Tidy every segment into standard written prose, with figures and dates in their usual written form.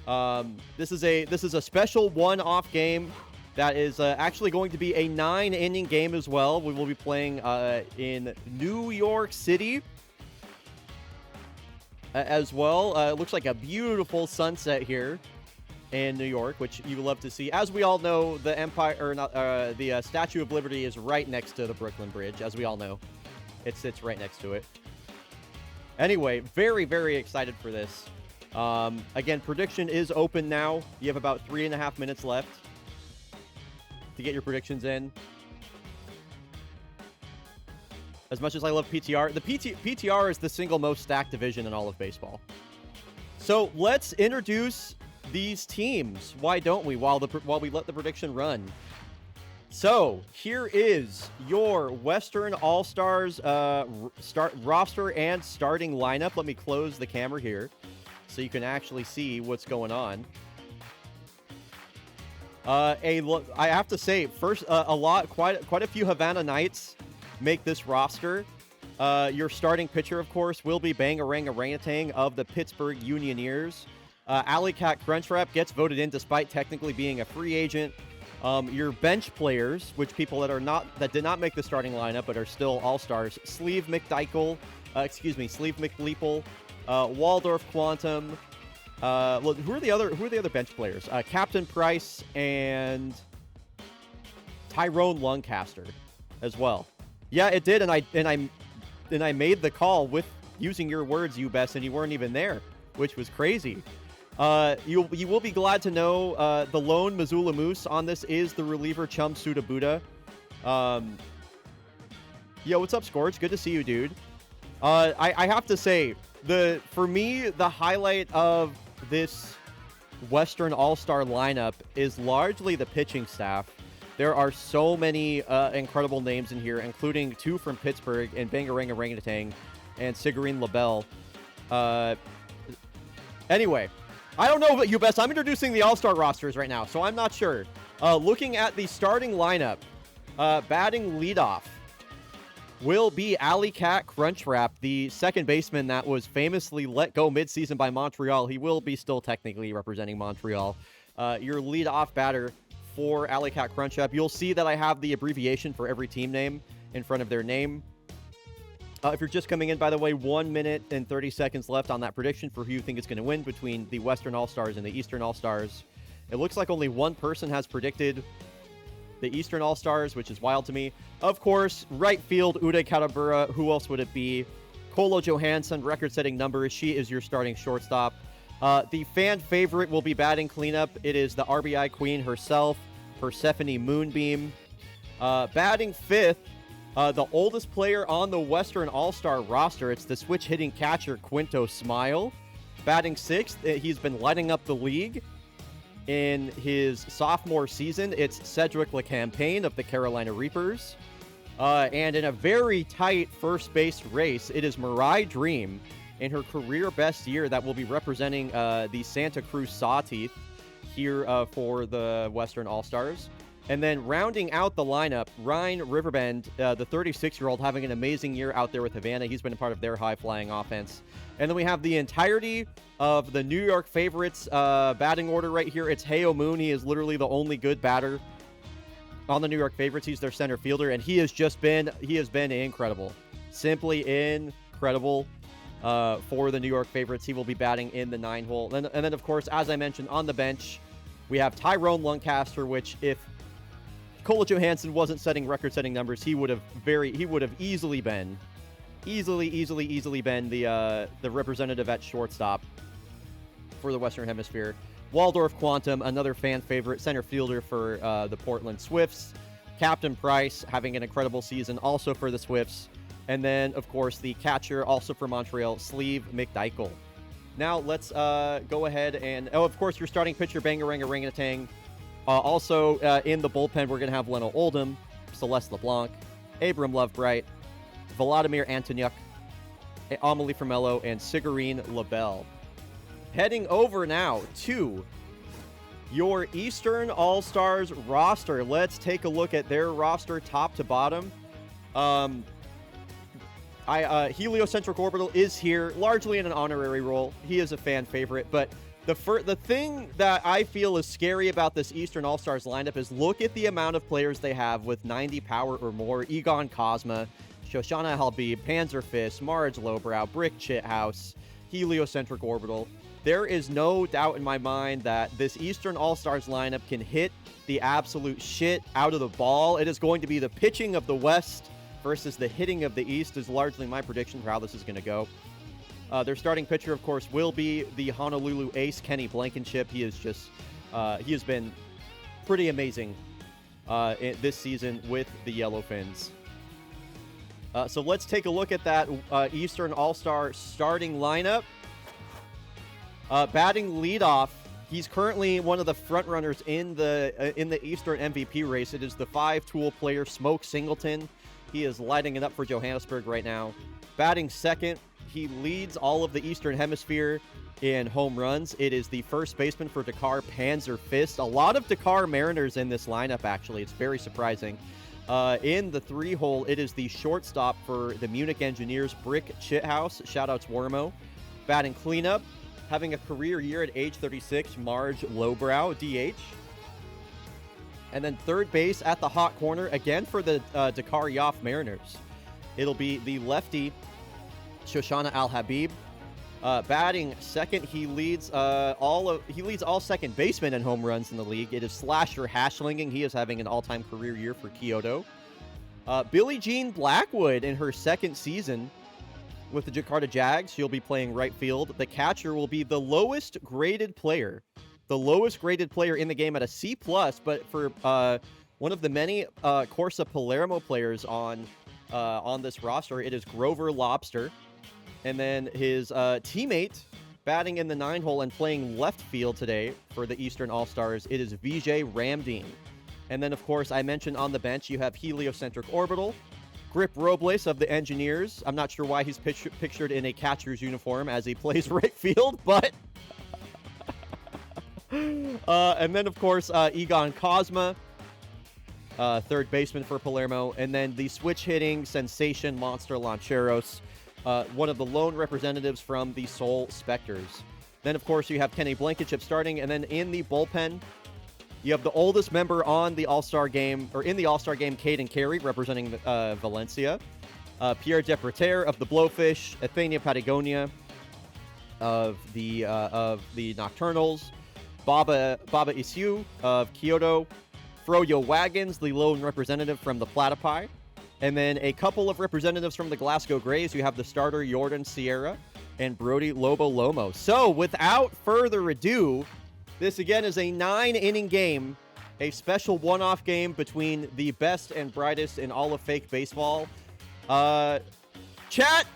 This is a special one-off game that is actually going to be a 9-inning game as well. We will be playing in New York City as well. It looks like a beautiful sunset here in New York, which you love to see. As we all know, the the Statue of Liberty is right next to the Brooklyn Bridge. As we all know, it sits right next to it. Anyway, very, very excited for this. Again, prediction is open now. You have about 3.5 minutes left to get your predictions in. As much as I love PTR, the PTR is the single most stacked division in all of baseball. So let's introduce these teams. Why don't we? While we let the prediction run. So here is your Western All-Stars roster and starting lineup. Let me close the camera here so you can actually see what's going on. I have to say, first, quite a few Havana Knights make this roster. Your starting pitcher, of course, will be Bangarang Orangutan of the Pittsburgh Unioneers. Alley Cat Crunchwrap gets voted in despite technically being a free agent. Your bench players, which people that did not make the starting lineup but are still all-stars: Sleeve McDykel, Sleeve McLeeple, Waldorf Quantum. Who are the other bench players? Captain Price and Tyrone Lancaster as well. Yeah, it did, and I made the call with using your words, Ubes, and you weren't even there, which was crazy. You will be glad to know the lone Missoula Moose on this is the reliever Chum Sudabuda. Yo, what's up, Scorch? Good to see you, dude. I have to say, for me, the highlight of this Western All-Star lineup is largely the pitching staff. There are so many incredible names in here, including 2 from Pittsburgh and Bangarang Orangutan and Sigarine LaBelle. Anyway, I don't know about you, Best. I'm introducing the All-Star rosters right now, so I'm not sure. Looking at the starting lineup, batting leadoff will be Alley Cat Crunchwrap, the second baseman that was famously let go midseason by Montreal. He will be still technically representing Montreal. Your leadoff batter for Alley Cat Crunchwrap. You'll see that I have the abbreviation for every team name in front of their name. If you're just coming in, by the way, 1 minute and 30 seconds left on that prediction for who you think is going to win between the Western All-Stars and the Eastern All-Stars. It looks like only one person has predicted the Eastern All-Stars, which is wild to me. Of course, right field, Uday Katabura. Who else would it be? Kolo Johansson, record-setting numbers. She is your starting shortstop. The fan favorite will be batting cleanup. It is the RBI queen herself, Persephone Moonbeam. Batting fifth, the oldest player on the Western All-Star roster. It's the switch-hitting catcher, Quinto Smile. Batting sixth, he's been lighting up the league in his sophomore season. It's Cedric LeCampagne of the Carolina Reapers. And in a very tight first base race, it is Mirai Dream in her career best year that will be representing the Santa Cruz Sawteeth here for the Western All-Stars. And then rounding out the lineup, Ryan Riverbend, the 36-year-old, having an amazing year out there with Havana. He's been a part of their high-flying offense. And then we have the entirety of the New York favorites batting order right here. It's Heo Moon. He is literally the only good batter on the New York favorites. He's their center fielder, and he has been incredible. Simply incredible for the New York favorites. He will be batting in the 9-hole. And then, of course, as I mentioned, on the bench, we have Tyrone Lancaster, which if Kolo Johansson wasn't setting record-setting numbers, he would have easily been the representative at shortstop for the Western Hemisphere. Waldorf Quantum, another fan favorite, center fielder for the Portland Swifts. Captain Price having an incredible season also for the Swifts. And then, of course, the catcher also for Montreal, Sleeve McDykel. Now, let's go ahead and... Oh, of course, your starting pitcher, Bangarang Orangutan. Also, in the bullpen, we're going to have Leno Oldham, Celeste LeBlanc, Abram Lovebright, Vladimir Antonyuk, Amelie Formello, and Sigarine LaBelle. Heading over now to your Eastern All-Stars roster. Let's take a look at their roster top to bottom. Heliocentric Orbital is here largely in an honorary role. He is a fan favorite, but The thing that I feel is scary about this Eastern All-Stars lineup is look at the amount of players they have with 90 power or more. Egon Cosma, Shoshana Halbib, Panzer Fist, Marge Lowbrow, Brick Chithouse, Heliocentric Orbital. There is no doubt in my mind that this Eastern All-Stars lineup can hit the absolute shit out of the ball. It is going to be the pitching of the West versus the hitting of the East is largely my prediction for how this is going to go. Their starting pitcher, of course, will be the Honolulu ace, Kenny Blankenship. He is just, he has been pretty amazing this season with the Yellowfins. So let's take a look at that Eastern All-Star starting lineup. Batting leadoff, he's currently one of the front runners in the Eastern MVP race. It is the 5-tool player Smoke Singleton. He is lighting it up for Johannesburg right now. Batting second, he leads all of the Eastern Hemisphere in home runs. It is the first baseman for Dakar, Panzer Fist. A lot of Dakar Mariners in this lineup, actually. It's very surprising. In the 3-hole, it is the shortstop for the Munich Engineers, Brick Chithouse. Shoutouts Wormo. Batting cleanup, having a career year at age 36, Marge Lowbrow, DH. And then third base at the hot corner, again for the Dakar Yoff Mariners. It'll be the lefty, Shoshana Al-Habib. Batting second, he leads all second basemen in home runs in the league. It is Slasher Hashlinging. He is having an all-time career year for Kyoto. Billie Jean Blackwood in her second season with the Jakarta Jags. She'll be playing right field. The catcher will be the lowest graded player in the game at a C+, but for one of the many Corsa Palermo players on this roster, it is Grover Lobster. And then his teammate batting in the 9-hole and playing left field today for the Eastern All-Stars, it is Vijay Ramdeen. And then, of course, I mentioned on the bench, you have Heliocentric Orbital, Grip Robles of the Engineers. I'm not sure why he's pictured in a catcher's uniform as he plays right field, but... and then, of course, Egon Cosma, third baseman for Palermo. And then the switch-hitting sensation Monster Lancheros, one of the lone representatives from the Seoul Spectres. Then, of course, you have Kenny Blankenship starting. And then in the bullpen, you have the oldest member on the All-Star game, or in the All-Star game, Caden Carey, representing Valencia. Pierre Depreter of the Blowfish. Athenia Patagonia of the Nocturnals. Baba Isyu of Kyoto. Froyo Wagons, the lone representative from the Platypi. And then a couple of representatives from the Glasgow Grays. You have the starter, Jordan Sierra, and Brody Lobo Lomo. So, without further ado, this again is a 9-inning game, a special one-off game between the best and brightest in all of fake baseball. Chat,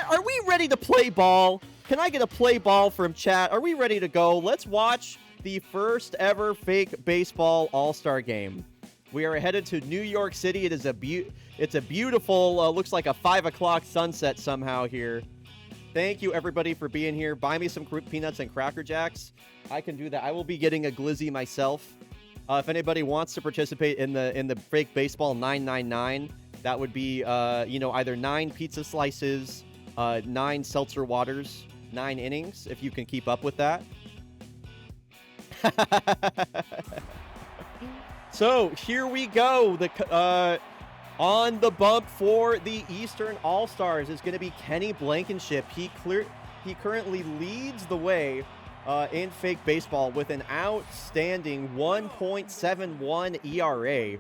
are we ready to play ball? Can I get a play ball from chat? Are we ready to go? Let's watch the first ever fake baseball all-star game. We are headed to New York City. It is it's a beautiful, looks like a 5 o'clock sunset somehow here. Thank you, everybody, for being here. Buy me some peanuts and Cracker Jacks. I can do that. I will be getting a glizzy myself. If anybody wants to participate in the fake baseball 999, that would be either 9 pizza slices, 9 seltzer waters, 9 innings, if you can keep up with that. So here we go. On the bump for the Eastern All-Stars is going to be Kenny Blankenship. He currently leads the way in fake baseball with an outstanding 1.71 ERA.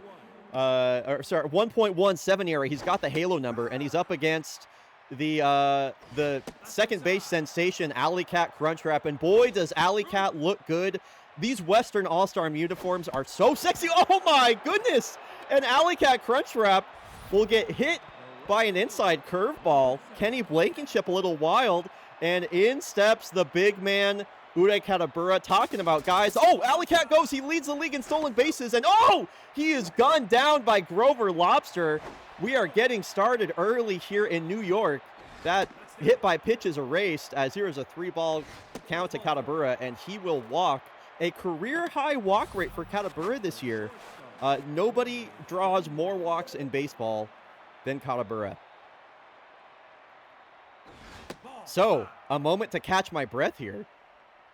1.17 ERA. He's got the halo number, and he's up against the second base sensation, Alley Cat Crunchwrap. And boy, does Alley Cat look good. These Western All-Star uniforms are so sexy. Oh my goodness! And Alley Cat Crunchwrap will get hit by an inside curveball. Kenny Blankenship a little wild. And in steps the big man, Ure Katabura, talking about guys. Oh, Alley Cat goes. He leads the league in stolen bases. And oh, he is gunned down by Grover Lobster. We are getting started early here in New York. That hit by pitch is erased as here is a 3-ball count to Katabura, and he will walk. A career-high walk rate for Katabura this year. Nobody draws more walks in baseball than Katabura. So, a moment to catch my breath here.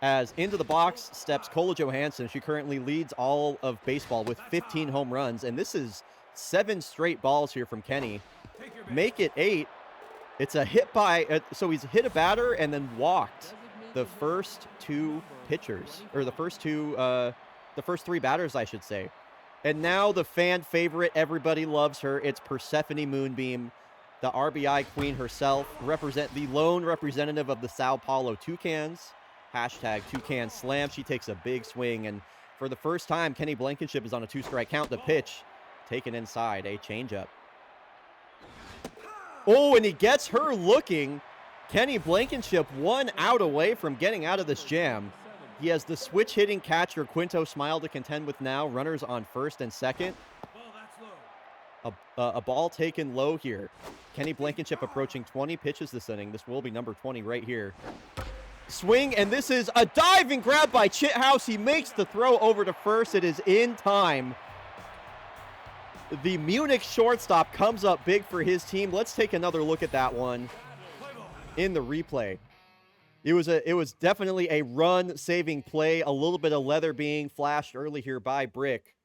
as into the box steps Kola Johansson. She currently leads all of baseball with 15 home runs, and this is 7 straight balls here from Kenny. Make it 8. It's a hit by, so he's hit a batter and then walked the first 2 pitchers, or the first 3 batters, I should say. And now the fan favorite, everybody loves her. It's Persephone Moonbeam, the RBI queen herself, the lone representative of the Sao Paulo Toucans. Hashtag Toucan Slam. She takes a big swing, and for the first time, Kenny Blankenship is on a 2-strike count. The pitch taken inside, a changeup. Oh, and he gets her looking. Kenny Blankenship 1 out away from getting out of this jam. He has the switch-hitting catcher Quinto Smile to contend with now. Runners on first and second. A ball taken low here. Kenny Blankenship approaching 20 pitches this inning. This will be number 20 right here. Swing, and this is a diving grab by Chithouse. He makes the throw over to first. It is in time. The Munich shortstop comes up big for his team. Let's take another look at that one in the replay. It was definitely a run-saving play. A little bit of leather being flashed early here by Brick.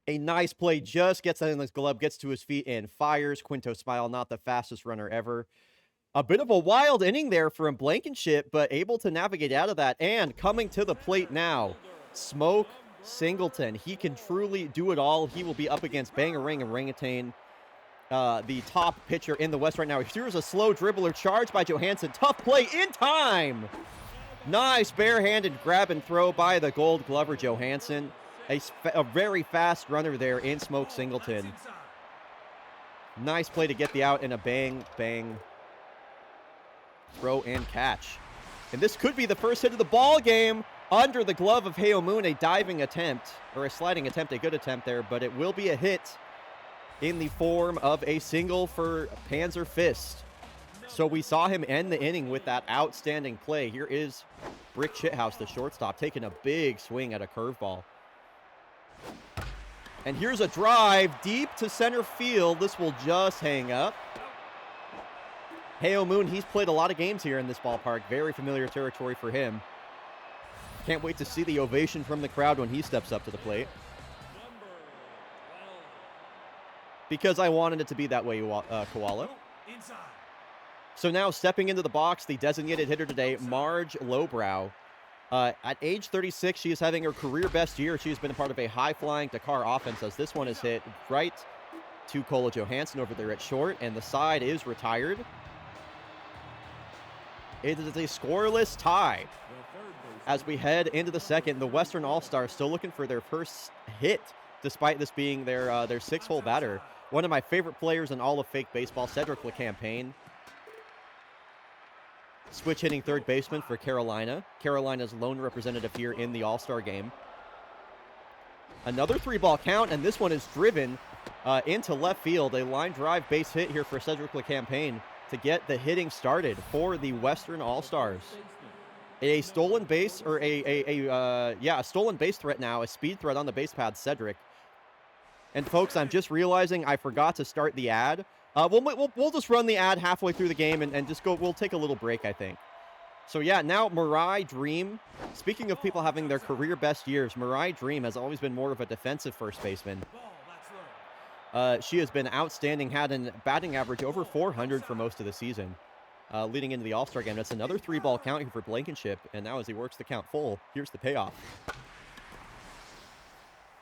A nice play, just gets that in his glove, gets to his feet, and fires. Quinto Smile, not the fastest runner ever. A bit of a wild inning there from Blankenship, but able to navigate out of that. And coming to the plate now, Smoke Singleton. He can truly do it all. He will be up against Bangarang Orangutan, the top pitcher in the West right now. Here's a slow dribbler charged by Johansson. Tough play in time. Nice barehanded grab and throw by the Gold Glover Johansson. A very fast runner there in Smoke Singleton. Nice play to get the out in a bang, bang throw and catch. And this could be the first hit of the ball game under the glove of Heo Moon. A diving attempt, or a sliding attempt, a good attempt there, but it will be a hit in the form of a single for Panzer Fist. So we saw him end the inning with that outstanding play. Here is Brick Chithouse, the shortstop, taking a big swing at a curveball. And here's a drive deep to center field. This will just hang up. Heo Moon, he's played a lot of games here in this ballpark. Very familiar territory for him. Can't wait to see the ovation from the crowd when he steps up to the plate. Because I wanted it to be that way, Koala. So now stepping into the box, the designated hitter today, Marge Lowbrow. At age 36, she is having her career best year. She has been a part of a high-flying Dakar offense as this one is hit right to Kola Johansson over there at short, and the side is retired. It is a scoreless tie. As we head into the second, the Western All-Stars still looking for their first hit, despite this being their 6-hole batter. One of my favorite players in all of fake baseball, Cedric LeCampagne. Switch hitting third baseman for Carolina. Carolina's lone representative here in the All-Star game. Another 3-ball count, and this one is driven into left field. A line drive base hit here for Cedric LeCampagne to get the hitting started for the Western All-Stars. A stolen base, or a stolen base threat now, a speed threat on the base pad, Cedric. And folks, I'm just realizing I forgot to start the ad. We'll just run the ad halfway through the game and just go. We'll take a little break, I think. So yeah, now Mirai Dream. Speaking of people having their career best years, Mirai Dream has always been more of a defensive first baseman. She has been outstanding, had a batting average over 400 for most of the season, leading into the All-Star game. That's another 3-ball count here for Blankenship, and now as he works the count full, here's the payoff.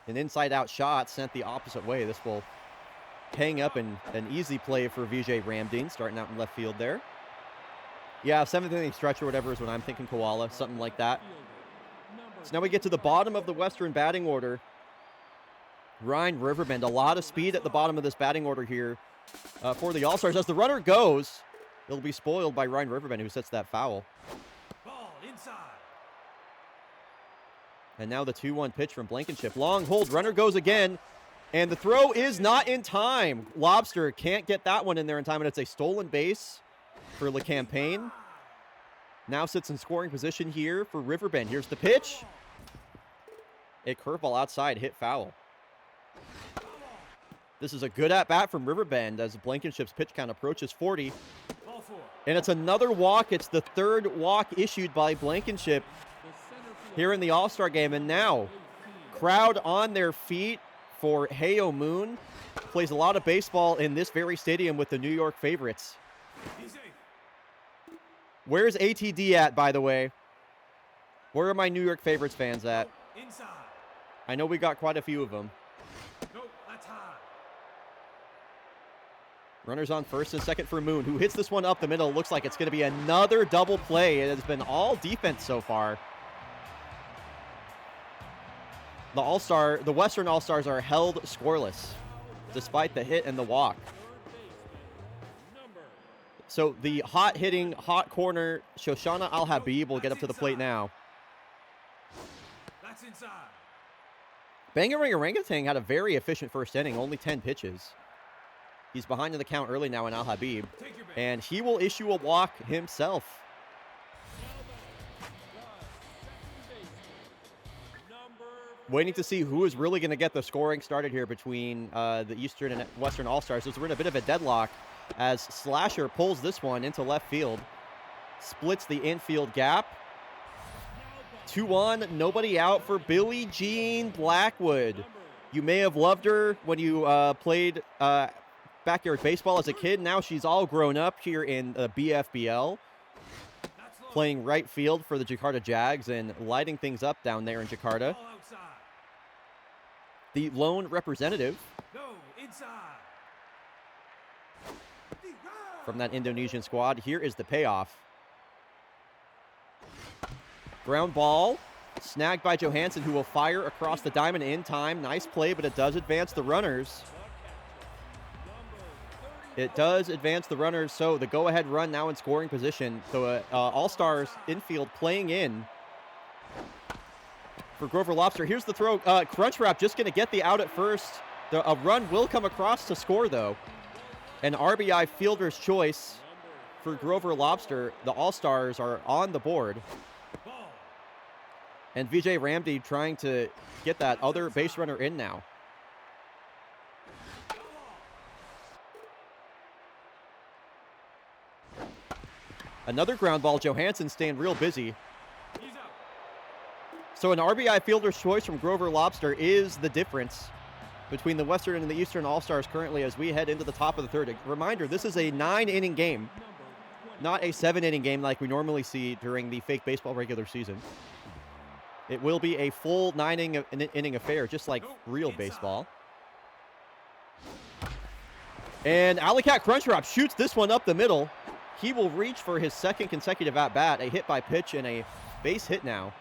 An inside-out shot sent the opposite way. This will hang up an easy play for Vijay Ramdeen, starting out in left field there. Yeah, 7th inning stretch or whatever is what I'm thinking, Koala, something like that. So now we get to the bottom of the Western batting order. Ryan Riverbend, a lot of speed at the bottom of this batting order here for the All-Stars. As the runner goes, it'll be spoiled by Ryan Riverbend, who sets that foul. Ball inside. And now the 2-1 pitch from Blankenship. Long hold, runner goes again, and the throw is not in time. Lobster can't get that one in there in time, and it's a stolen base for LeCampagne. Now sits in scoring position here for Riverbend. Here's the pitch. A curveball outside, hit foul. This is a good at-bat from Riverbend as Blankenship's pitch count approaches 40. Ball 4. And it's another walk. It's the third walk issued by Blankenship here in the All-Star game. And now, crowd on their feet for Heo Moon. Plays a lot of baseball in this very stadium with the New York favorites. Where's ATD at, by the way? Where are my New York favorites fans at? I know we got quite a few of them. Runners on first and second for Moon, who hits this one up the middle. Looks like it's going to be another double play. It has been all defense so far. The Western All-Stars are held scoreless, despite the hit and the walk. So the hot-hitting, hot corner, Shoshana Al-Habib will get up to the plate now. That's inside. Bangarang Orangutan had a very efficient first inning, only 10 pitches. He's behind in the count early now in Al-Habib, and he will issue a walk himself. Waiting to see who is really going to get the scoring started here between the Eastern and Western All-Stars. As we're in a bit of a deadlock as Slasher pulls this one into left field, splits the infield gap. 2-1, nobody out for Billie Jean Blackwood. You may have loved her when you played backyard baseball as a kid. Now she's all grown up here in the BFBL, playing right field for the Jakarta Jags and lighting things up down there in Jakarta. The lone representative from that Indonesian squad. Here is the payoff. Ground ball, snagged by Johansson, who will fire across the diamond in time. Nice play, but it does advance the runners. It does advance the runners, so the go-ahead run now in scoring position. So All-Stars infield playing in for Grover Lobster. Here's the throw. Crunchwrap just going to get the out at first. A run will come across to score, though. An RBI fielder's choice for Grover Lobster. The All-Stars are on the board. And Vijay Ramdi trying to get that other base runner in now. Another ground ball. Johansson staying real busy. So an RBI fielder's choice from Grover Lobster is the difference between the Western and the Eastern All-Stars currently as we head into the top of the third. A reminder, this is a 9-inning game, not a 7-inning game like we normally see during the fake baseball regular season. It will be a full 9-inning affair, just like real baseball. And Alley-Cat Crunchwrap shoots this one up the middle. He will reach for his second consecutive at-bat, a hit by pitch and a base hit now.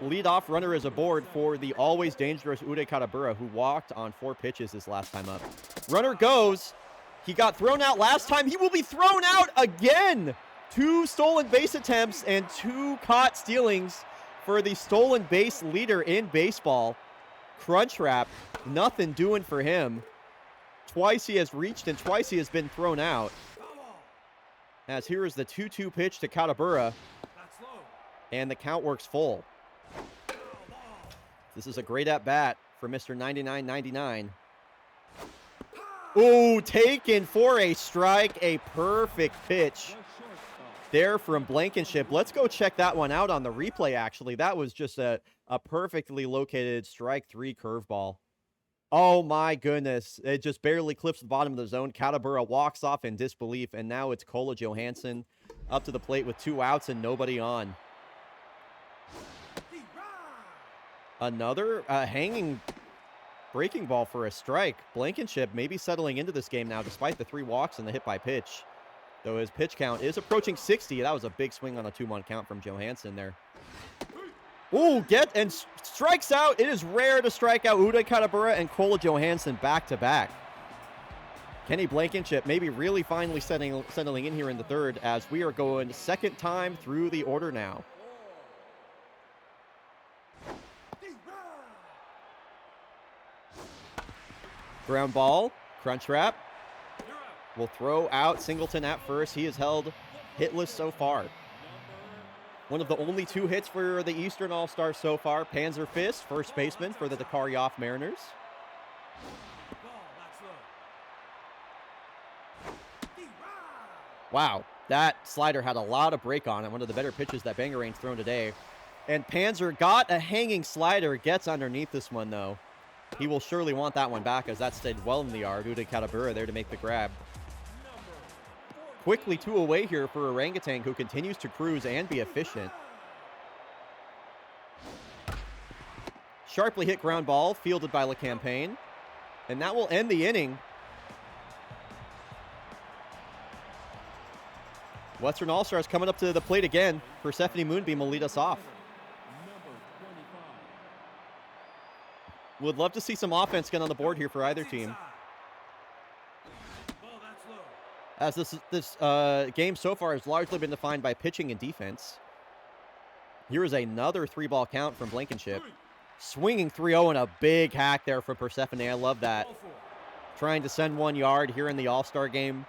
Leadoff runner is aboard for the always dangerous Uday Katabura, who walked on 4 pitches this last time up. Runner goes. He got thrown out last time. He will be thrown out again. 2 stolen base attempts and 2 caught stealings for the stolen base leader in baseball. Crunchwrap, nothing doing for him. Twice he has reached and twice he has been thrown out. As here is the 2-2 pitch to Katabura. And the count works full. This is a great at-bat for Mr. 99-99. Ooh, taken for a strike. A perfect pitch there from Blankenship. Let's go check that one out on the replay, actually. That was just a perfectly located strike 3 curveball. Oh, my goodness. It just barely clips the bottom of the zone. Katabura walks off in disbelief, and now it's Kola Johansson up to the plate with 2 outs and nobody on. Another hanging breaking ball for a strike. Blankenship maybe settling into this game now despite the 3 walks and the hit by pitch. Though his pitch count is approaching 60. That was a big swing on a 2-1 count from Johansson there. Ooh, strikes out. It is rare to strike out Uday Katabura and Kola Johansson back-to-back. Kenny Blankenship maybe really finally settling in here in the third as we are going second time through the order now. Ground ball, Crunchwrap will throw out Singleton at first. He is held hitless so far. One of the only 2 hits for the Eastern All-Stars so far. Panzer Fist, first baseman for the Dakarioff Mariners. Wow. That slider had a lot of break on it. One of the better pitches that Bangerane's thrown today. And Panzer got a hanging slider. Gets underneath this one, though. He will surely want that one back, as that stayed well in the yard. Uda Katabura there to make the grab. Quickly 2 away here for Orangutan, who continues to cruise and be efficient. Sharply hit ground ball, fielded by LeCampagne. And that will end the inning. Western All-Stars coming up to the plate again. Persephone Moonbeam will lead us off. Would love to see some offense get on the board here for either team. As this game so far has largely been defined by pitching and defense. Here is another 3-ball count from Blankenship. Swinging 3-0 and a big hack there for Persephone. I love that. Trying to send 1 yard here in the All-Star game.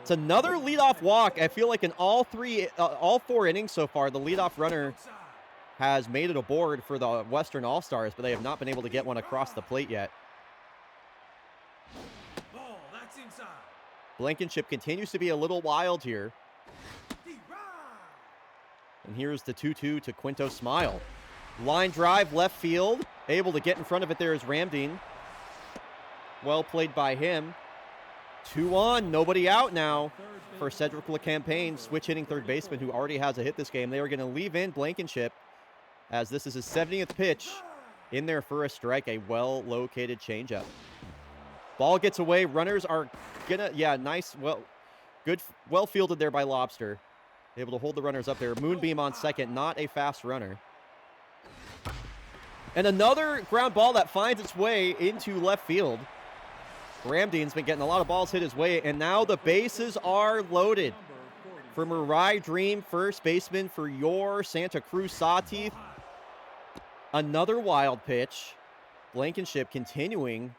It's another leadoff walk. I feel like in all 4 innings so far, the leadoff runner has made it aboard for the Western All-Stars, but they have not been able to get one across the plate yet. Blankenship continues to be a little wild here. And here's the 2-2 to Quinto Smile. Line drive, left field. Able to get in front of it there is Ramdeen. Well played by him. 2 on, nobody out now for Cedric LeCampagne, switch hitting third baseman who already has a hit this game. They are going to leave in Blankenship as this is his 70th pitch in there for a strike, a well-located changeup. Ball gets away, runners are gonna, nice, well fielded there by Lobster. Able to hold the runners up there. Moonbeam on second, not a fast runner. And another ground ball that finds its way into left field. Ramdeen's been getting a lot of balls hit his way, and now the bases are loaded. For Mirai Dream, first baseman for your Santa Cruz Sawteeth. Another wild pitch. Blankenship continuing.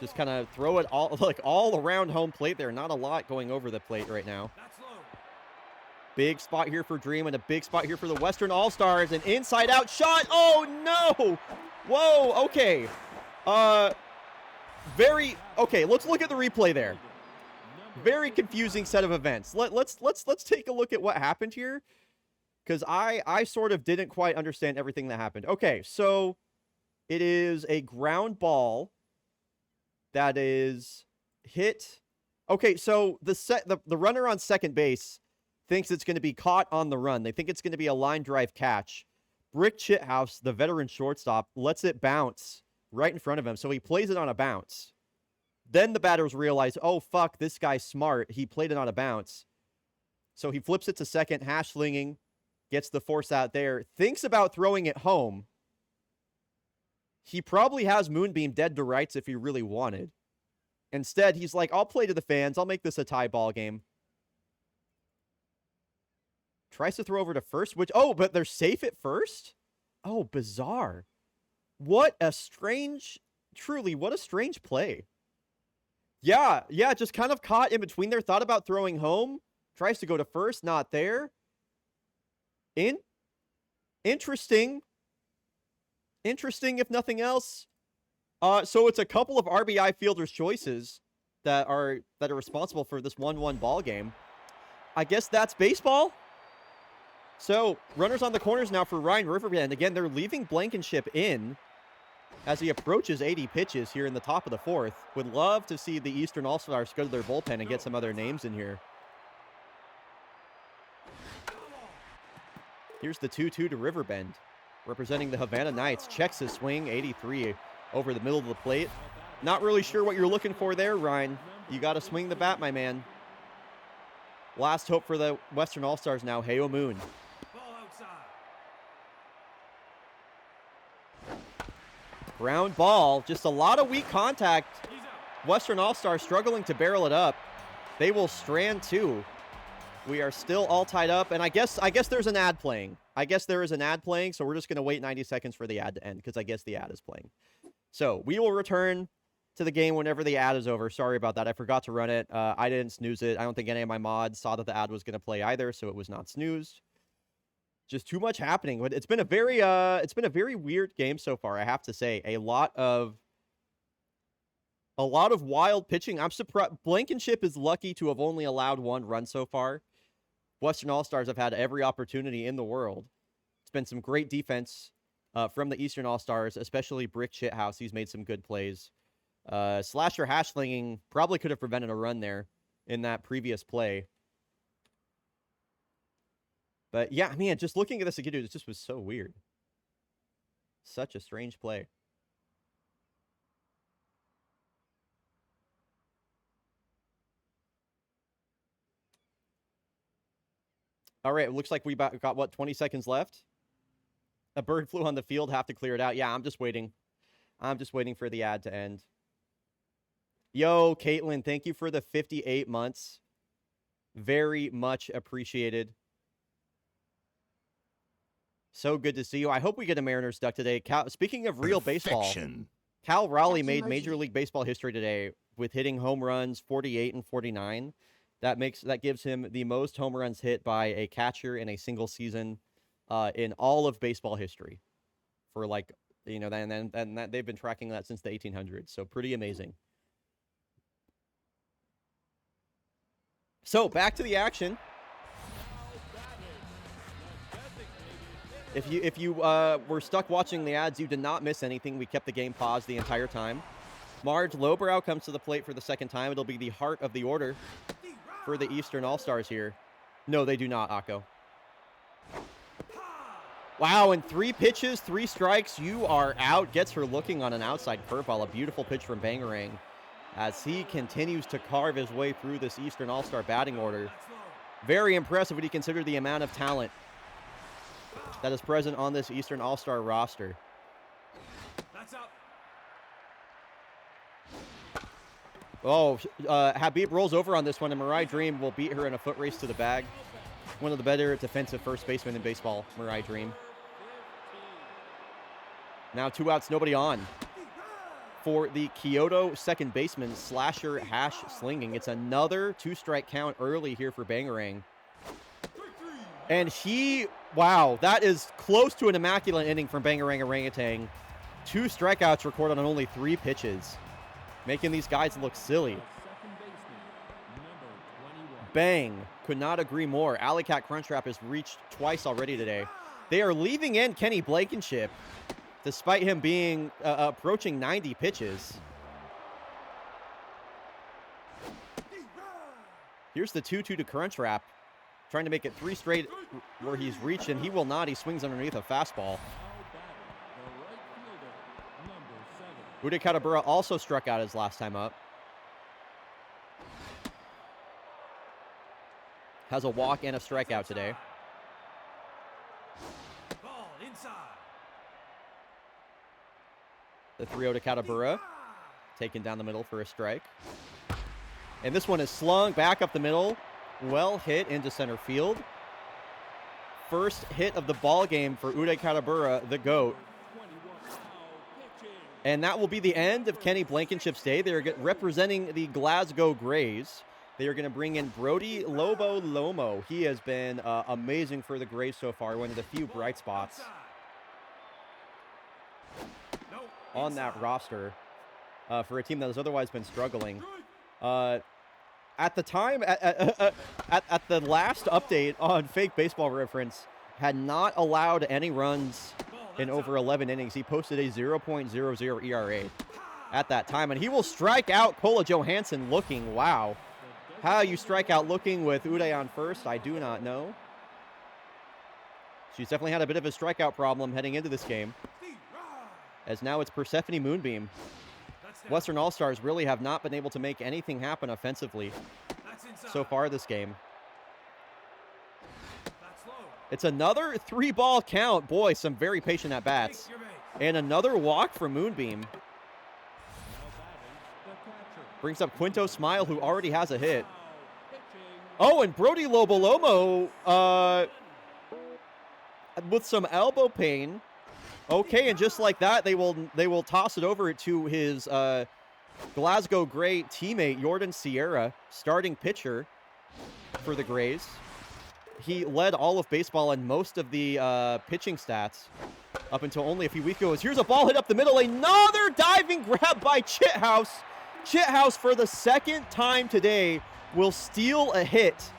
Just kind of throw it all around home plate there. Not a lot going over the plate right now. Big spot here for Dream and a big spot here for the Western All-Stars. An inside-out shot. Oh, no. Whoa, okay. Okay, let's look at the replay there. Very confusing set of events. Let's take a look at what happened here, because I sort of didn't quite understand everything that happened. Okay, so it is a ground ball that is hit. Okay, so the runner on second base thinks it's going to be caught on the run. They think it's going to be a line drive catch. Brick Chithouse, the veteran shortstop, lets it bounce right in front of him, so he plays it on a bounce. Then the batters realize, oh, fuck, this guy's smart. He played it on a bounce. So he flips it to second, hash slinging, gets the force out there, thinks about throwing it home. He probably has Moonbeam dead to rights if he really wanted. Instead, he's like, I'll play to the fans. I'll make this a tie ball game. Tries to throw over to first, but they're safe at first? Oh, bizarre. What a strange play. Yeah, just kind of caught in between there. Thought about throwing home. Tries to go to first, not there. Interesting. Interesting, if nothing else. So it's a couple of RBI fielders' choices that are responsible for this 1-1 ball game. I guess that's baseball. So runners on the corners now for Ryan Riverbend. Again, they're leaving Blankenship in as he approaches 80 pitches here in the top of the fourth. Would love to see the Eastern All-Stars go to their bullpen and get some other names in here. Here's the 2-2 to Riverbend, representing the Havana Knights. Checks his swing, 83 over the middle of the plate. Not really sure what you're looking for there, Ryan. You got to swing the bat, my man. Last hope for the Western All-Stars now, Heo Moon. Ground ball, just a lot of weak contact. Western All-Stars struggling to barrel it up. They will strand two. We are still all tied up, and I guess there's an ad playing. I guess there is an ad playing, so we're just going to wait 90 seconds for the ad to end, because I guess the ad is playing. So we will return to the game whenever the ad is over. Sorry about that. I forgot to run it. I didn't snooze it. I don't think any of my mods saw that the ad was going to play either, so it was not snoozed. Just too much happening. But it's been a very weird game so far, I have to say. A lot of A lot of wild pitching. I'm surprised. Blankenship is lucky to have only allowed 1 run so far. Western All-Stars have had every opportunity in the world. It's been some great defense from the Eastern All-Stars, especially Brick Shithouse. He's made some good plays. Slasher Hashslinging probably could have prevented a run there in that previous play. But yeah, man, just looking at this again, dude, it just was so weird. Such a strange play. All right, it looks like we got, what, 20 seconds left? A bird flew on the field, have to clear it out. Yeah, I'm just waiting. I'm just waiting for the ad to end. Yo, Caitlin, thank you for the 58 months. Very much appreciated. So good to see you. I hope we get a Mariners duck today. Speaking of real baseball, Cal Raleigh made Major League Baseball history today with hitting home runs 48 and 49. That gives him the most home runs hit by a catcher in a single season in all of baseball history. For like, you know, and that they've been tracking that since the 1800s. So pretty amazing. So back to the action. If you were stuck watching the ads, you did not miss anything. We kept the game paused the entire time. Marge Lowbrow comes to the plate for the second time. It'll be the heart of the order for the Eastern All-Stars here. No, they do not, Akko. Wow, in 3 pitches, 3 strikes, you are out. Gets her looking on an outside curveball. A beautiful pitch from Bangarang as he continues to carve his way through this Eastern All-Star batting order. Very impressive when you consider the amount of talent that is present on this Eastern All-Star roster. Oh, Habib rolls over on this one, and Mirai Dream will beat her in a foot race to the bag. One of the better defensive first basemen in baseball, Mirai Dream. Now 2 outs, nobody on for the Kyoto second baseman, Slasher Hashslinging. It's another 2-strike count early here for Bangarang. And wow, that is close to an immaculate inning from Bangarang Orangutan. 2 strikeouts recorded on only 3 pitches. Making these guys look silly. Bang. Could not agree more. Alley Cat Crunchwrap has reached twice already today. They are leaving in Kenny Blankenship, despite him being approaching 90 pitches. Here's the 2-2 to Crunchwrap. Trying to make it 3 straight where he's reached, and he will not. He swings underneath a fastball. Uday Katabura also struck out his last time up. Has a walk and a strikeout today. Ball inside. The 3-0 to Katabura. Taken down the middle for a strike. And this one is slung back up the middle. Well hit into center field. First hit of the ball game for Uday Katabura, the GOAT. And that will be the end of Kenny Blankenship's day. They are representing the Glasgow Grays. They are going to bring in Brody Lobo Lomo. He has been amazing for the Grays so far. One of the few bright spots on that roster for a team that has otherwise been struggling. At the time, at the last update on Fake Baseball Reference, had not allowed any runs in over 11 innings. He posted a 0.00 ERA at that time, and he will strike out Kola Johansson looking. Wow. How you strike out looking with Uday on first, I do not know. She's definitely had a bit of a strikeout problem heading into this game, as now it's Persephone Moonbeam. Western All-Stars really have not been able to make anything happen offensively so far this game. It's another 3-ball count. Boy, some very patient at-bats. And another walk for Moonbeam. Brings up Quinto Smile, who already has a hit. Oh, and Brody Lobolomo with some elbow pain. Okay, and just like that, they will toss it over to his Glasgow Gray teammate, Jordan Sierra, starting pitcher for the Grays. He led all of baseball in most of the pitching stats up until only a few weeks ago. Here's a ball hit up the middle. Another diving grab by Chithouse. Chithouse, for the second time today, will steal a hit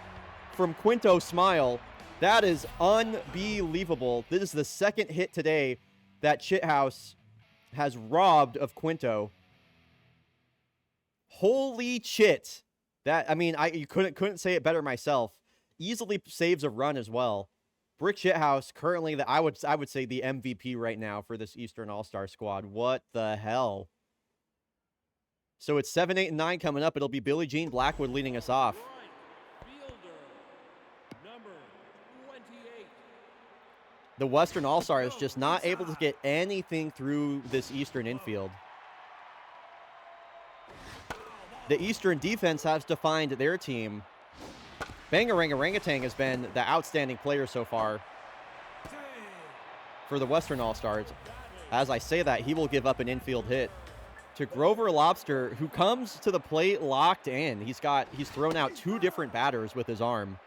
from Quinto Smile. That is unbelievable. This is the second hit today that Chithouse has robbed of Quinto. Holy chit. That, I mean, you couldn't say it better myself. Easily saves a run as well. Brick Chithouse, currently I would say the MVP right now for this Eastern All-Star squad. What the hell? So it's 7, 8, and 9 coming up. It'll be Billie Jean Blackwood leading us off. The Western All-Star is just not able to get anything through this Eastern infield. The Eastern defense has defined their team. Bangarang Orangutan has been the outstanding player so far for the Western All-Stars. As I say that, he will give up an infield hit to Grover Lobster, who comes to the plate locked in. He's thrown out 2 different batters with his arm,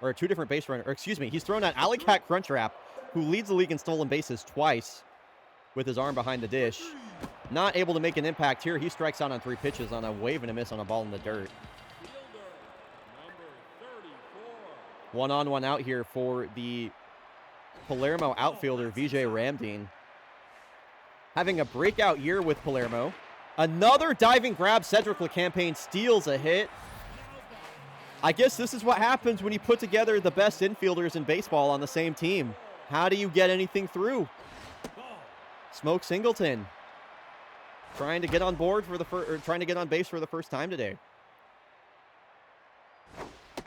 or 2 different base runners. Or excuse me, he's thrown out Alley Cat Crunchwrap, who leads the league in stolen bases twice with his arm behind the dish. Not able to make an impact here. He strikes out on 3 pitches on a wave and a miss on a ball in the dirt. 1 on 1 out here for the Palermo outfielder, Vijay Ramdeen. Having a breakout year with Palermo. Another diving grab. Cedric LeCampagne steals a hit. I guess this is what happens when you put together the best infielders in baseball on the same team. How do you get anything through? Smoke Singleton trying to get on board for trying to get on base for the first time today.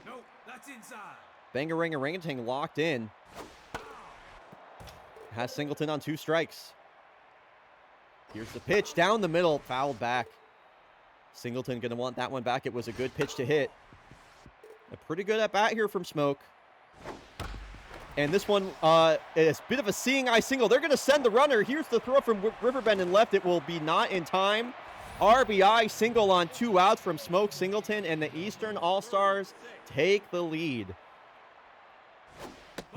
No, that's inside. Bangarang Orangutan locked in. Has Singleton on 2 strikes. Here's the pitch down the middle, fouled back. Singleton gonna want that one back. It was a good pitch to hit. A pretty good at bat here from Smoke. And this one is a bit of a seeing eye single. They're going to send the runner. Here's the throw from Riverbend and left. It will be not in time. RBI single on 2 outs from Smoke Singleton, and the Eastern All-Stars take the lead.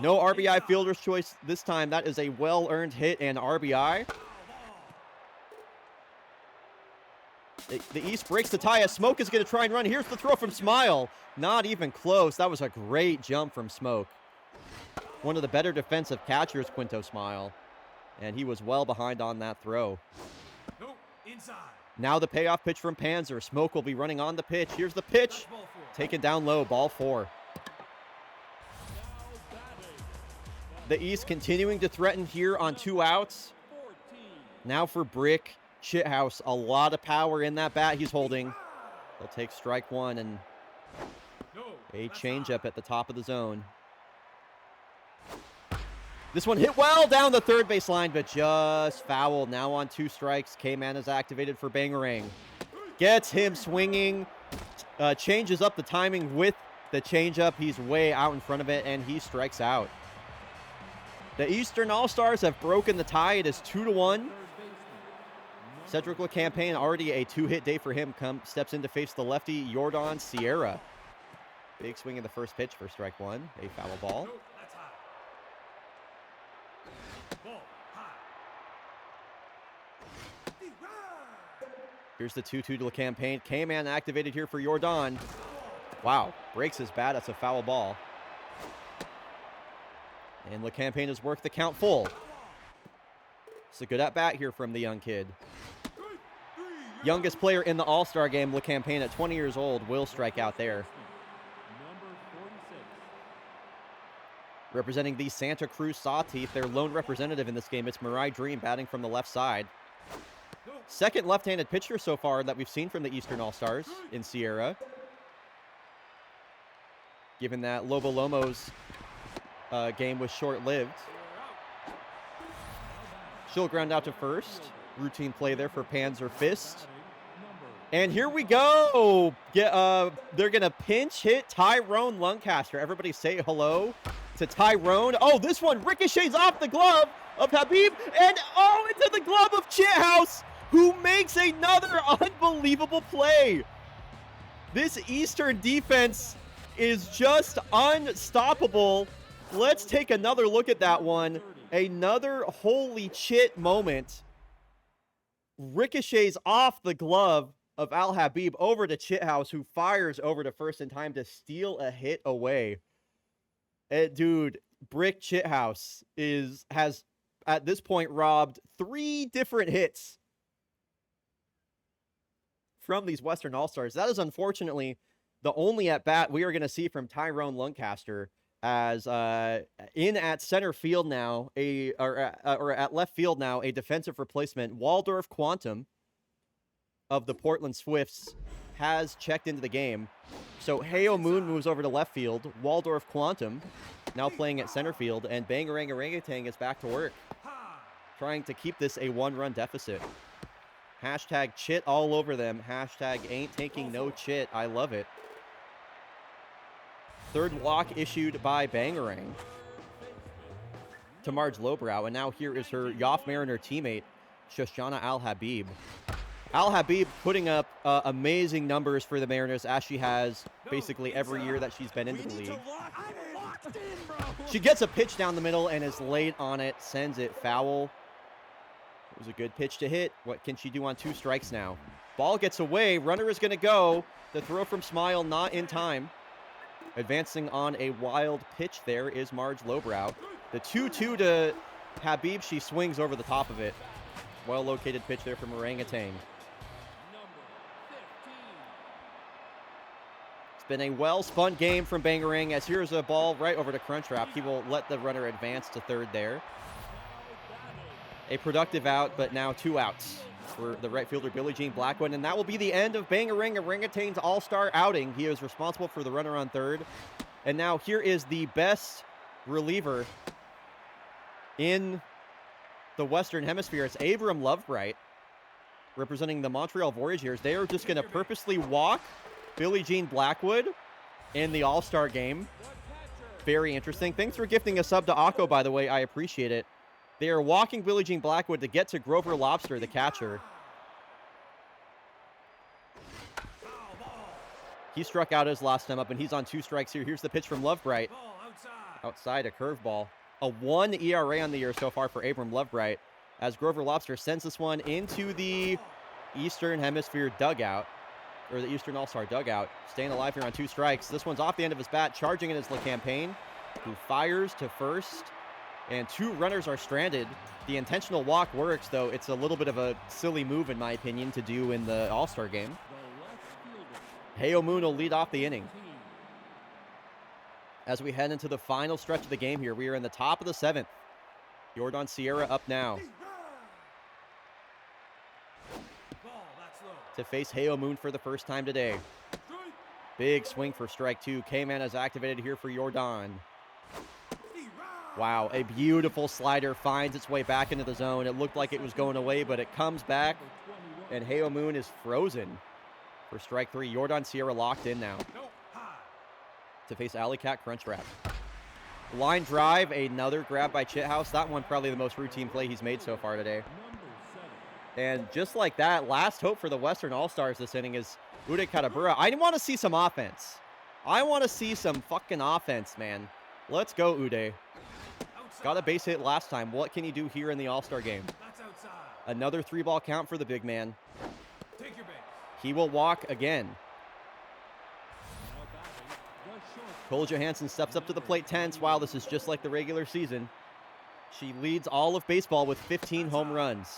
No RBI fielder's choice this time. That is a well-earned hit and RBI. The East breaks the tie as Smoke is going to try and run. Here's the throw from Smile. Not even close. That was a great jump from Smoke. One of the better defensive catchers, Quinto Smile. And he was well behind on that throw. No, inside. Now the payoff pitch from Panzer. Smoke will be running on the pitch. Here's the pitch. Taken down low. Ball 4. The East continuing to threaten here on 2 outs. Now for Brick Chithouse. A lot of power in that bat he's holding. He'll take strike 1 and a changeup at the top of the zone. This one hit well down the third base line, but just fouled. Now on 2 strikes. K-Man is activated for Bangarang. Gets him swinging. Changes up the timing with the changeup. He's way out in front of it, and he strikes out. The Eastern All-Stars have broken the tie. It is 2-1. Cedric LeCampagne, already a 2-hit day for him, steps in to face the lefty Yordan Sierra. Big swing in the first pitch for strike 1. A foul ball. Here's the 2-2 to LeCampagne. K-Man activated here for Yordan. Wow, breaks his bat. That's a foul ball. And LeCampagne has worked the count full. It's a good at-bat here from the young kid. Youngest player in the All-Star game, LeCampagne at 20 years old, will strike out there. Representing the Santa Cruz Sawteeth, their lone representative in this game, it's Mirai Dream batting from the left side. Second left-handed pitcher so far that we've seen from the Eastern All-Stars in Sierra. Given that Lobo Lomo's game was short-lived. She'll ground out to first. Routine play there for Panzer Fist. And here we go. They're going to pinch hit Tyrone Lancaster. Everybody say hello to Tyrone. Oh, this one ricochets off the glove of Habib. And into the glove of Chithouse, who makes another unbelievable play. This Eastern defense is just unstoppable. Let's take another look at that one. Another holy chit moment. Ricochets off the glove of Al Habib over to Chithouse, who fires over to first in time to steal a hit away. Dude, Brick Chithouse has at this point robbed 3 different hits from these Western All-Stars. That is unfortunately the only at bat we are going to see from Tyrone Lancaster, as in at center field now, or at left field now, a defensive replacement, Waldorf Quantum of the Portland Swifts, has checked into the game. So Heo Moon moves over to left field. Waldorf Quantum now playing at center field, and Bangarang Orangutan is back to work, trying to keep this a 1-run deficit. Hashtag chit all over them. Hashtag ain't taking no chit. I love it. Third walk issued by Bangarang to Marge Lowbrow, and now here is her Yoff Mariner teammate, Shoshana Al Habib. Al Habib putting up amazing numbers for the Mariners, as she has basically every year that she's been into the league. She gets a pitch down the middle and is late on it, sends it foul. It was a good pitch to hit. What can she do on 2 strikes now? Ball gets away. Runner is going to go. The throw from Smile not in time. Advancing on a wild pitch there is Marge Lowbrow. The 2-2 to Habib. She swings over the top of it. Well-located pitch there from Orangutan. It's been a well-spun game from Bangarang, as here's a ball right over to Crunchwrap. He will let the runner advance to third there. A productive out, but now 2 outs for the right fielder, Billie Jean Blackwood. And that will be the end of Bangarang Orangutan's all-star outing. He is responsible for the runner on third. And now here is the best reliever in the Western Hemisphere. It's Abram Lovebright, representing the Montreal Voyageurs. They are just going to purposely walk Billie Jean Blackwood in the all-star game. Very interesting. Thanks for gifting a sub to Akko, by the way. I appreciate it. They are walking Billie Jean Blackwood to get to Grover Lobster, the catcher. He struck out his last time up, and he's on 2 strikes here. Here's the pitch from Lovebright. Outside, a curveball. A 1 ERA on the year so far for Abram Lovebright, as Grover Lobster sends this one into the Eastern Hemisphere dugout, or the Eastern All-Star dugout. Staying alive here on 2 strikes. This one's off the end of his bat. Charging it is LeCampagne, who fires to first. And 2 runners are stranded. The intentional walk works, though it's a little bit of a silly move, in my opinion, to do in the All-Star game. Heo Moon will lead off the inning. As we head into the final stretch of the game here, we are in the top of the 7th. Yordan Sierra up now to face Heo Moon for the first time today. Big swing for strike 2. K-Man is activated here for Yordan. Wow, a beautiful slider finds its way back into the zone. It looked like it was going away, but it comes back, and Heo Moon is frozen for strike 3. Yordan Sierra locked in now to face Alley Cat Crunchwrap. Line drive, another grab by Chithouse. That one probably the most routine play he's made so far today. And just like that, last hope for the Western All-Stars this inning is Uday Katabura. I want to see some offense. I want to see some fucking offense, man. Let's go, Uday. Got a base hit last time. What can he do here in the All-Star game? Another 3-ball count for the big man. Take your base. He will walk again. Cole Johansson steps up to the plate tense. Wow, this is just like the regular season. She leads all of baseball with 15 home runs.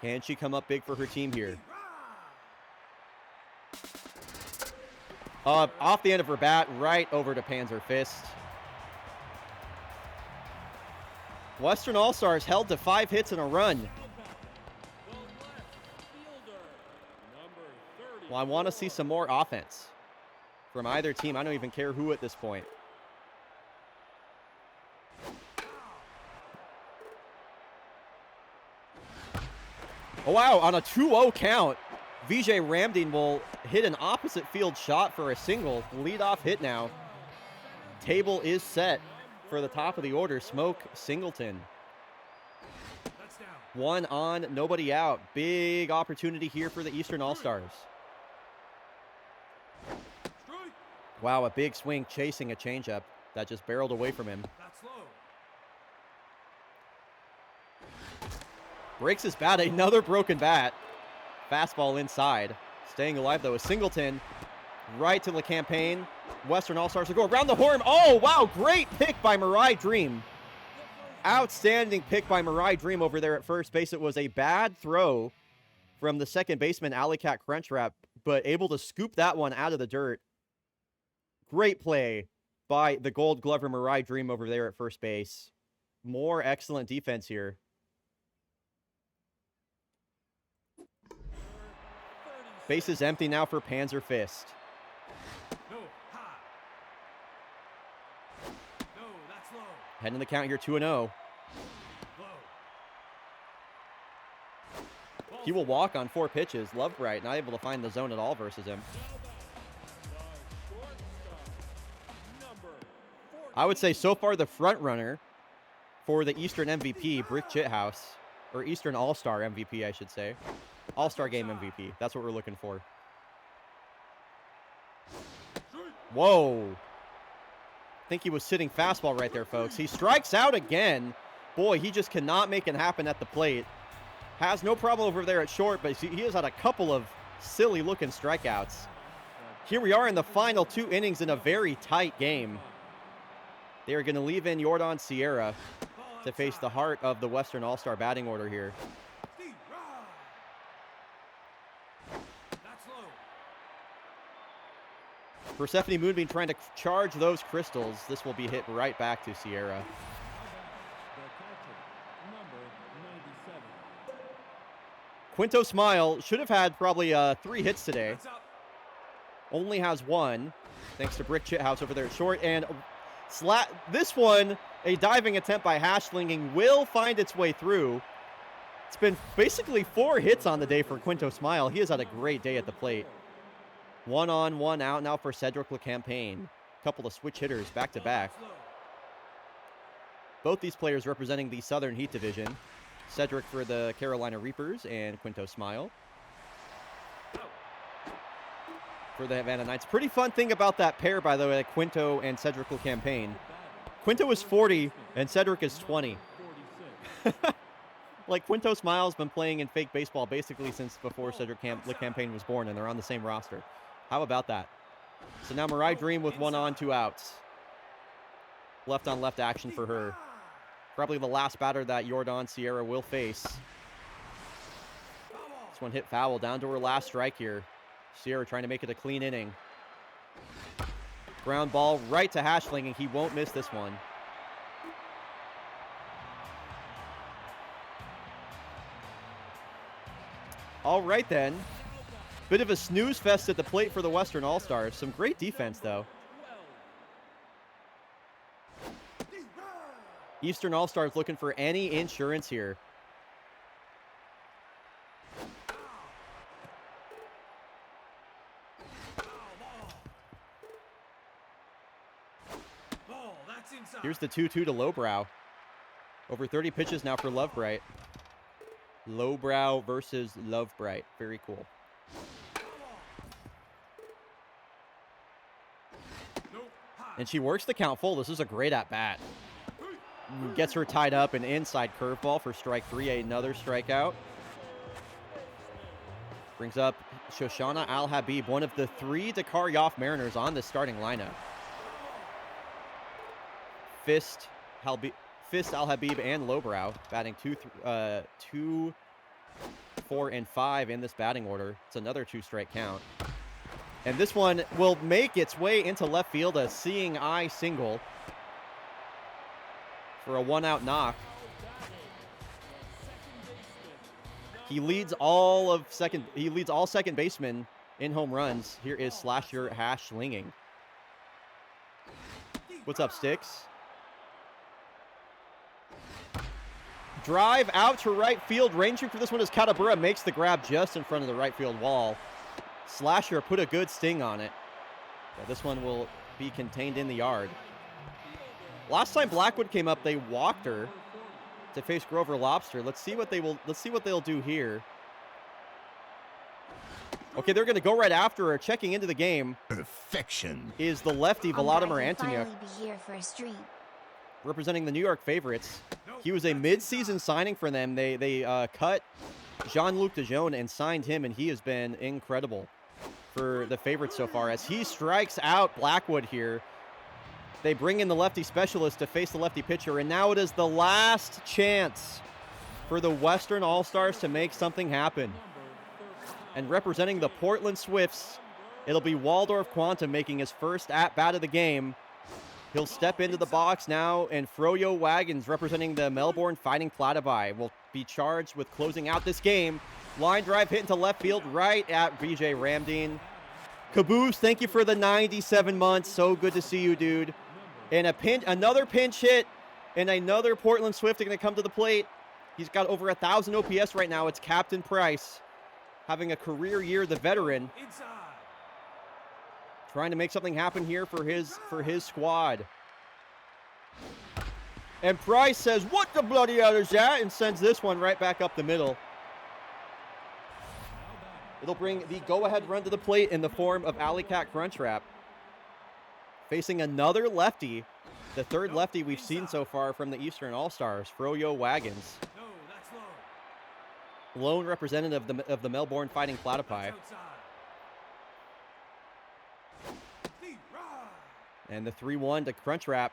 Can she come up big for her team here? Off the end of her bat, right over to Panzer Fist. Western All-Stars held to 5 hits and a run. Well, I want to see some more offense from either team. I don't even care who at this point. Oh, wow, on a 2-0 count, Vijay Ramdeen will hit an opposite field shot for a single. Leadoff hit now. Table is set for the top of the order. Smoke Singleton. 1 on, nobody out. Big opportunity here for the Eastern All-Stars. Wow, a big swing chasing a changeup that just barreled away from him. Breaks his bat, another broken bat Fastball inside. Staying alive, though, is Singleton. Right to the campaign. Western All-Stars will go around the horn. Oh, wow. Great pick by Mirai Dream. Outstanding pick by Mirai Dream over there at first base. It was a bad throw from the second baseman, Alley Cat Crunchwrap, but able to scoop that one out of the dirt. Great play by the Gold Glover Mirai Dream over there at first base. More excellent defense here. Base is empty now for Panzer Fist. No, high. No, that's low. Heading the count here, 2-0. Low. He will walk on 4 pitches. Lovebright not able to find the zone at all versus him. I would say so far the front runner for the Eastern MVP, Brick Chithouse, or Eastern All-Star MVP, I should say. All-Star Game MVP. That's what we're looking for. Whoa. I think he was sitting fastball right there, folks. He strikes out again. Boy, he just cannot make it happen at the plate. Has no problem over there at short, but he has had a couple of silly-looking strikeouts. Here we are in the final 2 innings in a very tight game. They are going to leave in Yordan Sierra to face the heart of the Western All-Star batting order here. That's low. Persephone Moonbeam trying to charge those crystals. This will be hit right back to Sierra. Quinto Smile should have had probably 3 hits today. That's up. Only has 1, thanks to Brick Chithouse over there at short. And this one, a diving attempt by Hashlinging, will find its way through. It's been basically 4 hits on the day for Quinto Smile. He has had a great day at the plate. 1 on, 1 out now for Cedric LeCampagne. Couple of switch hitters back to back. That's low. Both these players representing the Southern Heat Division. Cedric for the Carolina Reapers and Quinto Smile for the Havana Knights. Pretty fun thing about that pair, by the way, Quinto and Cedric LeCampagne. Quinto is 40 and Cedric is 20. Like, Quinto Smile's been playing in fake baseball basically since before Cedric LeCampagne was born, and they're on the same roster. How about that? So now Mirai Dream with 1 on, 2 outs. Left on left action for her. Probably the last batter that Yordan Sierra will face. This one hit foul down to her last strike here. Sierra trying to make it a clean inning. Ground ball right to Hashling, and he won't miss this one. All right, then. Bit of a snooze fest at the plate for the Western All-Stars. Some great defense, though. Eastern All-Stars looking for any insurance here. Ball, that's inside. Here's the 2-2 to Lowbrow. Over 30 pitches now for Lovebright. Lowbrow versus Lovebright. Very cool. No, high. And she works the count full. This is a great at-bat. Gets her tied up, an inside curveball for strike 3, another strikeout. Brings up Shoshana Al-Habib, one of the 3 Dakar Yoff Mariners on the starting lineup. Fist, Al-Habib, and Lowbrow batting 2, 4, and 5 in this batting order. It's another 2-strike count. And this one will make its way into left field, a seeing eye single for a 1-out knock. He leads all second basemen in home runs. Here is Slasher Hashlinging. What's up, Sticks? Drive out to right field. Ranging for this one is Katabura. Makes the grab just in front of the right field wall. Slasher put a good sting on it. But this one will be contained in the yard. Last time Blackwood came up, they walked her to face Grover Lobster. Let's see what they'll do here. Okay, they're going to go right after her. Checking into the game Perfection. is the lefty Vladimir Antonyuk, Be here for a stream. representing the New York Favorites. He was a mid-season signing for them. They cut Jean-Luc Dejean and signed him, and he has been incredible for the favorites so far as he strikes out Blackwood here. They bring in the lefty specialist to face the lefty pitcher, and now it is the last chance for the Western All-Stars to make something happen. And representing the Portland Swifts, it'll be Waldorf Quantum making his first at-bat of the game. He'll step into the box now, and Froyo Wagons, representing the Melbourne Fighting Platypi, will be charged with closing out this game. Line drive hit into left field right at BJ Ramdeen. Caboose, thank you for the 97 months. So good to see you, dude. And another pinch hit, and another Portland Swift are going to come to the plate. He's got over 1,000 OPS right now. It's Captain Price, having a career year, the veteran. Inside. Trying to make something happen here for his squad. And Price says, "What the bloody hell is that?" and sends this one right back up the middle. It'll bring the go-ahead run to the plate in the form of Alley Cat Crunchwrap, facing another lefty, the third lefty we've seen so far from the Eastern All-Stars, Froyo Wagons. No, that's low. Lone representative of the Melbourne Fighting Platypi. Outside. And the 3-1 to Crunchwrap.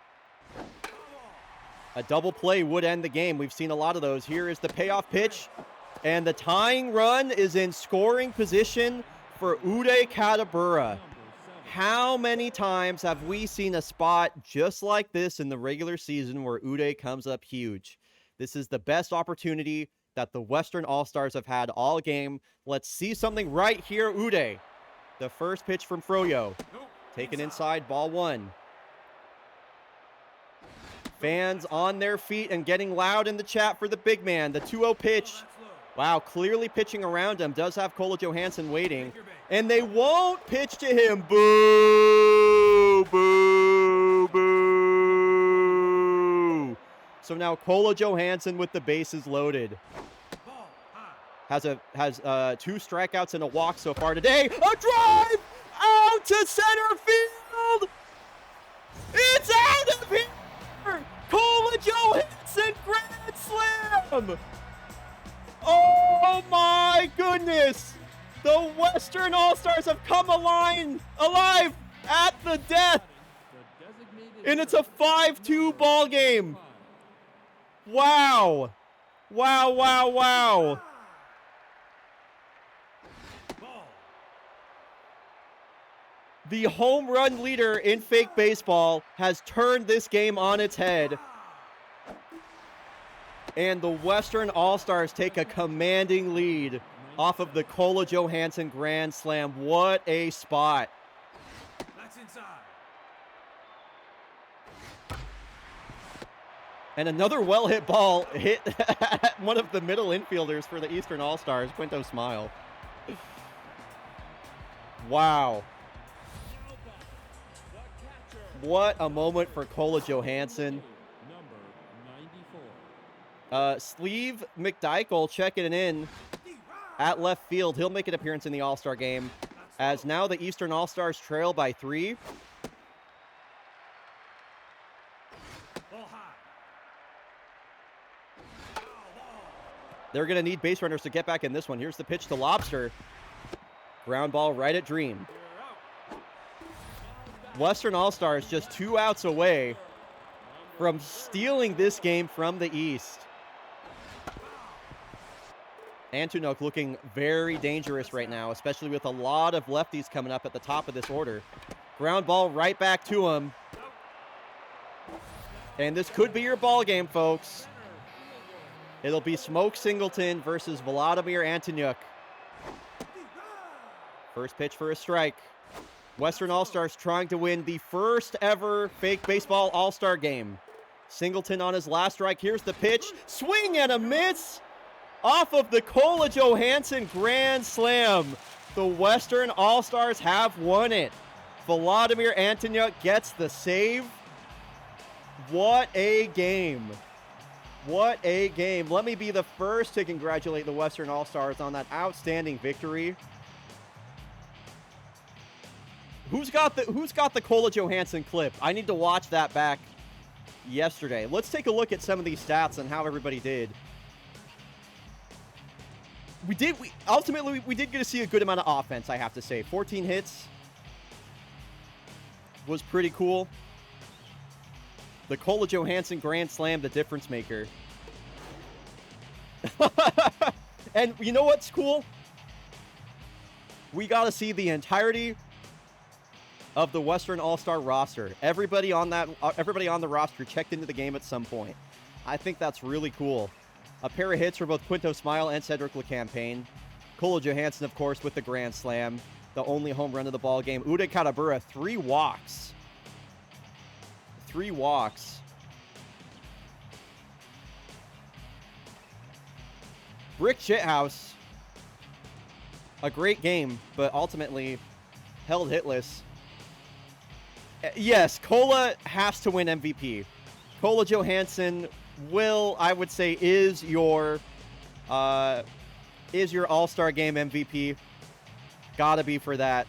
A double play would end the game. We've seen a lot of those. Here is the payoff pitch. And the tying run is in scoring position for Uday Katabura. How many times have we seen a spot just like this in the regular season where Uday comes up huge? This is the best opportunity that the Western All-Stars have had all game. Let's see something right here, Uday. The first pitch from Froyo. Taken inside, ball one. Fans on their feet and getting loud in the chat for the big man. The 2-0 pitch. Wow, clearly pitching around him. Does have Kola Johansson waiting. And they won't pitch to him. Boo! Boo! Boo! So now Kola Johansson with the bases loaded. Has 2 strikeouts and a walk so far today. A drive! Out to center field! It's out of here! Kola Johansson grand slam! Oh my goodness! The Western All-Stars have come alive at the death! And it's a 5-2 ball game. Wow! Wow, wow, wow! The home run leader in fake baseball has turned this game on its head. And the Western All-Stars take a commanding lead off of the Kola Johansson grand slam. What a spot. That's inside. And another well-hit ball hit one of the middle infielders for the Eastern All-Stars, Quinto Smile. Wow. What a moment for Kola Johansson. Sleeve McDykel checking it in at left field. He'll make an appearance in the All-Star game as now the Eastern All-Stars trail by 3. They're going to need base runners to get back in this one. Here's the pitch to Lobster. Ground ball right at Dream. Western All-Stars just 2 outs away from stealing this game from the East. Antunuk looking very dangerous right now, especially with a lot of lefties coming up at the top of this order. Ground ball right back to him. And this could be your ball game, folks. It'll be Smoke Singleton versus Vladimir Antunuk. First pitch for a strike. Western All-Stars trying to win the first ever fake baseball All-Star game. Singleton on his last strike. Here's the pitch. Swing and a miss off of the Kola Johansson grand slam. The Western All-Stars have won it. Vladimir Antunuk gets the save. What a game. What a game. Let me be the first to congratulate the Western All-Stars on that outstanding victory. Who's got the Kola Johansson clip? I need to watch that back yesterday. Let's take a look at some of these stats and how everybody did. ultimately we did get to see a good amount of offense, I have to say. 14 hits was pretty cool. The Kola Johansson Grand Slam, the difference maker. And you know what's cool? We got to see the entirety of the Western All-Star roster. Everybody on the roster checked into the game at some point. I think that's really cool. A pair of hits for both Quinto Smile and Cedric LeCampagne. Kola Johansson, of course, with the Grand Slam. The only home run of the ball game. Uday Katabura, 3 walks. 3 walks. Brick Shithouse. A great game, but ultimately held hitless. Yes, Kola has to win MVP. Kola Johansson I would say, is your All-Star Game MVP. Gotta be for that.